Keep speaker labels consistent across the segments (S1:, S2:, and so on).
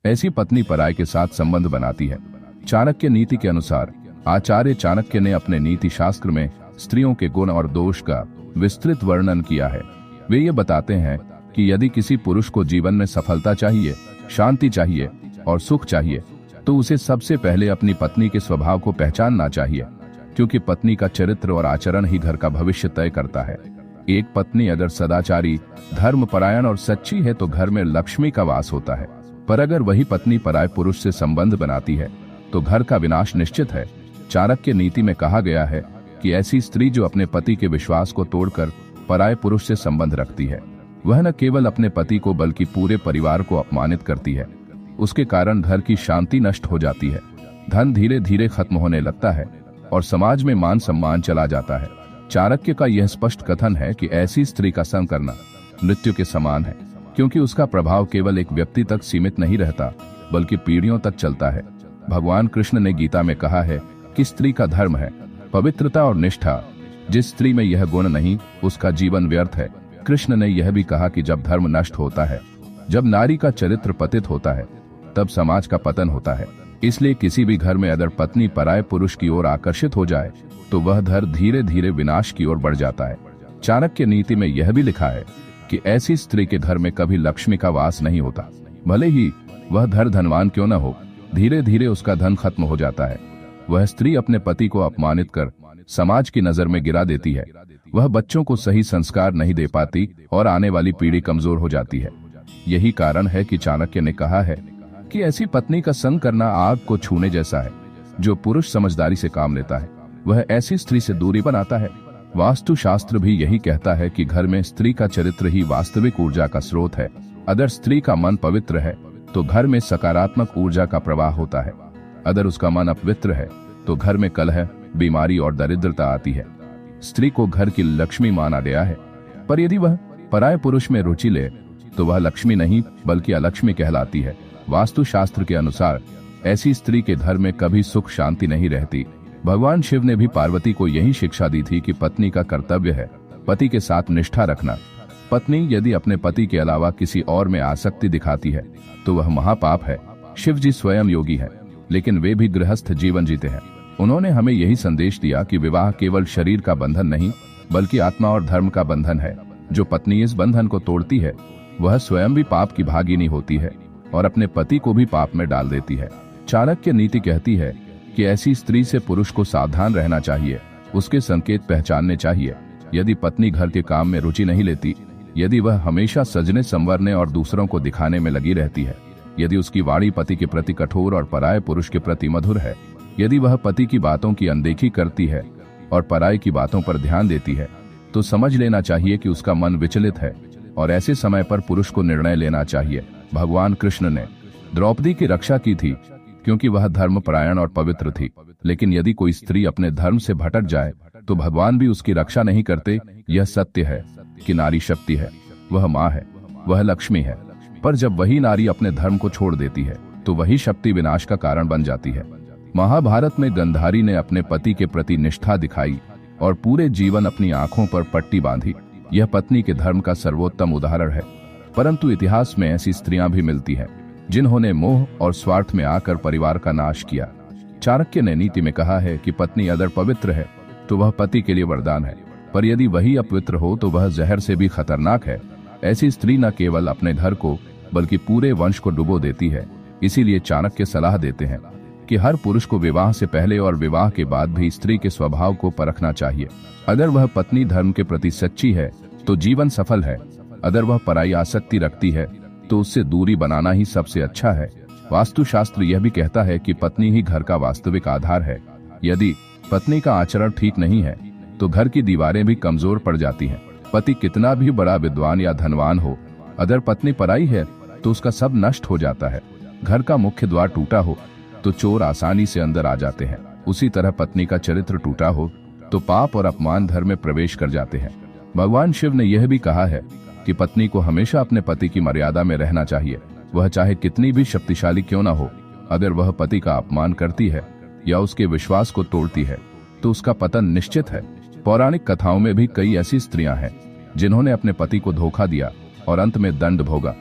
S1: ऐसी पत्नी पराये के साथ संबंध बनाती है। चाणक्य नीति के अनुसार आचार्य चाणक्य ने अपने नीति शास्त्र में स्त्रियों के गुण और दोष का विस्तृत वर्णन किया है। वे ये बताते हैं कि यदि किसी पुरुष को जीवन में सफलता चाहिए, शांति चाहिए और सुख चाहिए, तो उसे सबसे पहले अपनी पत्नी के स्वभाव को पहचानना चाहिए, क्योंकि पत्नी का चरित्र और आचरण ही घर का भविष्य तय करता है। एक पत्नी अगर सदाचारी, धर्मपरायण और सच्ची है तो घर में लक्ष्मी का वास होता है। पर अगर वही पत्नी पराये पुरुष से संबंध बनाती है तो घर का विनाश निश्चित है। चाणक्य नीति में कहा गया है कि ऐसी स्त्री जो अपने पति के विश्वास को तोड़कर पराये पुरुष से संबंध रखती है, वह न केवल अपने पति को बल्कि पूरे परिवार को अपमानित करती है। उसके कारण घर की शांति नष्ट हो जाती है, धन धीरे धीरे खत्म होने लगता है और समाज में मान सम्मान चला जाता है। चाणक्य का यह स्पष्ट कथन है कि ऐसी स्त्री का संग करना मृत्यु के समान है, क्योंकि उसका प्रभाव केवल एक व्यक्ति तक सीमित नहीं रहता बल्कि पीढ़ियों तक चलता है। भगवान कृष्ण ने गीता में कहा है कि स्त्री का धर्म है पवित्रता और निष्ठा। जिस स्त्री में यह गुण नहीं, उसका जीवन व्यर्थ है। कृष्ण ने यह भी कहा कि जब धर्म नष्ट होता है, जब नारी का चरित्र पतित होता है, तब समाज का पतन होता है। इसलिए किसी भी घर में अगर पत्नी पराये पुरुष की ओर आकर्षित हो जाए तो वह घर धीरे धीरे विनाश की ओर बढ़ जाता है। चाणक्य नीति में यह भी लिखा है कि ऐसी स्त्री के घर में कभी लक्ष्मी का वास नहीं होता। भले ही वह धनवान क्यों न हो, धीरे धीरे उसका धन खत्म हो जाता है। वह स्त्री अपने पति को अपमानित कर समाज की नजर में गिरा देती है। वह बच्चों को सही संस्कार नहीं दे पाती और आने वाली पीढ़ी कमजोर हो जाती है। यही कारण है कि चाणक्य ने कहा है कि ऐसी पत्नी का संग करना आग को छूने जैसा है। जो पुरुष समझदारी से काम लेता है वह ऐसी स्त्री से दूरी बनाता है। वास्तु शास्त्र भी यही कहता है कि घर में स्त्री का चरित्र ही वास्तविक ऊर्जा का स्रोत है। अगर स्त्री का मन पवित्र है तो घर में सकारात्मक ऊर्जा का प्रवाह होता है। अगर उसका मन अपवित्र है तो घर में कलह, बीमारी और दरिद्रता आती है। स्त्री को घर की लक्ष्मी माना गया है, पर यदि वह पराये पुरुष में रुचि ले तो वह लक्ष्मी नहीं बल्कि अलक्ष्मी कहलाती है। वास्तु शास्त्र के अनुसार ऐसी स्त्री के घर में कभी सुख शांति नहीं रहती। भगवान शिव ने भी पार्वती को यही शिक्षा दी थी कि पत्नी का कर्तव्य है पति के साथ निष्ठा रखना। पत्नी यदि अपने पति के अलावा किसी और में आसक्ति दिखाती है तो वह महापाप है। शिव जी स्वयं योगी है, लेकिन वे भी गृहस्थ जीवन जीते हैं। उन्होंने हमें यही संदेश दिया कि विवाह केवल शरीर का बंधन नहीं बल्कि आत्मा और धर्म का बंधन है। जो पत्नी इस बंधन को तोड़ती है वह स्वयं भी पाप की भागिनी होती है और अपने पति को भी पाप में डाल देती है। चाणक्य नीति कहती है कि ऐसी स्त्री से पुरुष को सावधान रहना चाहिए, उसके संकेत पहचानने चाहिए। यदि पत्नी घर के काम में रुचि नहीं लेती, यदि वह हमेशा सजने संवरने और दूसरों को दिखाने में लगी रहती है, यदि उसकी वाणी पति के प्रति कठोर और पराये पुरुष के प्रति मधुर है, यदि वह पति की बातों की अनदेखी करती है और पराये की बातों पर ध्यान देती है, तो समझ लेना चाहिए कि उसका मन विचलित है और ऐसे समय पर पुरुष को निर्णय लेना चाहिए। भगवान कृष्ण ने द्रौपदी की रक्षा की थी क्योंकि वह धर्मपरायण और पवित्र थी, लेकिन यदि कोई स्त्री अपने धर्म से भटक जाए तो भगवान भी उसकी रक्षा नहीं करते। यह सत्य है कि नारी शक्ति है, वह माँ है, वह लक्ष्मी है, पर जब वही नारी अपने धर्म को छोड़ देती है तो वही शक्ति विनाश का कारण बन जाती है। महाभारत में गंधारी ने अपने पति के प्रति निष्ठा दिखाई और पूरे जीवन अपनी आंखों पर पट्टी बांधी। यह पत्नी के धर्म का सर्वोत्तम उदाहरण है। परंतु इतिहास में ऐसी स्त्रियां भी मिलती हैं जिन्होंने मोह और स्वार्थ में आकर परिवार का नाश किया। चाणक्य ने नीति में कहा है कि पत्नी अगर पवित्र है तो वह पति के लिए वरदान है, पर यदि वही अपवित्र हो तो वह जहर से भी खतरनाक है। ऐसी स्त्री न केवल अपने घर को बल्कि पूरे वंश को डुबो देती है। इसीलिए चाणक्य सलाह देते हैं कि हर पुरुष को विवाह से पहले और विवाह के बाद भी स्त्री के स्वभाव को परखना चाहिए। अगर वह पत्नी धर्म के प्रति सच्ची है तो जीवन सफल है। अगर वह पराई आसक्ति रखती है तो उससे दूरी बनाना ही सबसे अच्छा है। वास्तुशास्त्र यह भी कहता है कि पत्नी ही घर का वास्तविक आधार है। यदि पत्नी का आचरण ठीक नहीं है तो घर की दीवारें भी कमजोर पड़ जाती हैं। पति कितना भी बड़ा विद्वान या धनवान हो, अगर पत्नी पराई है तो उसका सब नष्ट हो जाता है। घर का मुख्य द्वार टूटा हो तो चोर आसानी से अंदर आ जाते हैं। उसी तरह पत्नी का चरित्र टूटा हो तो पाप और अपमान घर में प्रवेश कर जाते हैं। भगवान शिव ने यह भी कहा है कि पत्नी को हमेशा अपने पति की मर्यादा में रहना चाहिए। वह चाहे कितनी भी शक्तिशाली क्यों न हो, अगर वह पति का अपमान करती है या उसके विश्वास को तोड़ती है तो उसका पतन निश्चित है। पौराणिक कथाओं में भी कई ऐसी स्त्रियां हैं जिन्होंने अपने पति को धोखा दिया और अंत में दंड भोगा।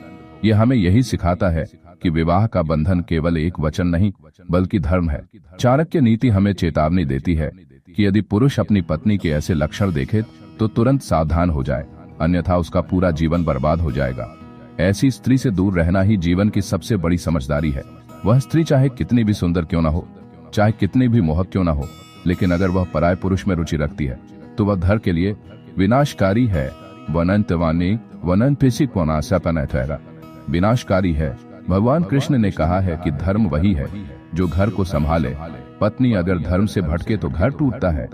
S1: यह हमें यही सिखाता है कि विवाह का बंधन केवल एक वचन नहीं बल्कि धर्म है। चाणक्य नीति हमें चेतावनी देती है कि यदि पुरुष अपनी पत्नी के ऐसे लक्षण देखे तो तुरंत सावधान हो जाए, अन्यथा उसका पूरा जीवन बर्बाद हो जाएगा। ऐसी स्त्री से दूर रहना ही जीवन की सबसे बड़ी समझदारी है। वह स्त्री चाहे कितनी भी सुंदर क्यों ना हो, चाहे कितनी भी मोहक क्यों ना हो, लेकिन अगर वह पराये पुरुष में रुचि रखती है तो वह घर के लिए विनाशकारी है। विनाशकारी है। भगवान कृष्ण ने कहा है कि धर्म वही है जो घर को संभाले। पत्नी अगर धर्म से भटके तो घर टूटता है,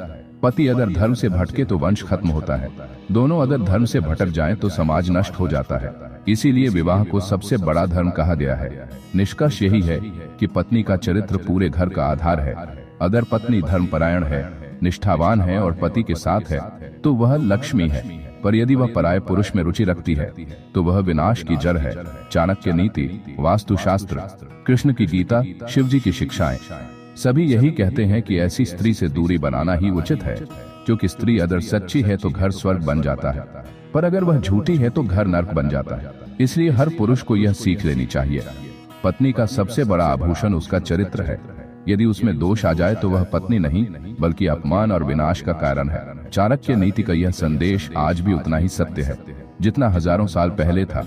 S1: पति अगर धर्म से भटके तो वंश खत्म होता है, दोनों अगर धर्म से भटक जाएं तो समाज नष्ट हो जाता है। इसीलिए विवाह को सबसे बड़ा धर्म कहा गया है। निष्कर्ष यही है कि पत्नी का चरित्र पूरे घर का आधार है। अगर पत्नी धर्मपरायण है, निष्ठावान है और पति के साथ है तो वह लक्ष्मी है, पर यदि वह पराये पुरुष में रुचि रखती है तो वह विनाश की जड़ है। चाणक्य नीति, वास्तुशास्त्र, कृष्ण की गीता, शिव जी की शिक्षाएं सभी यही कहते हैं कि ऐसी स्त्री से दूरी बनाना ही उचित है। क्योंकि स्त्री अगर सच्ची है तो घर स्वर्ग बन जाता है, पर अगर वह झूठी है तो घर नर्क बन जाता है। इसलिए हर पुरुष को यह सीख लेनी चाहिए। पत्नी का सबसे बड़ा आभूषण उसका चरित्र है। यदि उसमें दोष आ जाए तो वह पत्नी नहीं बल्कि अपमान और विनाश का कारण है। चाणक्य नीति का यह संदेश आज भी उतना ही सत्य है जितना हजारों साल पहले था।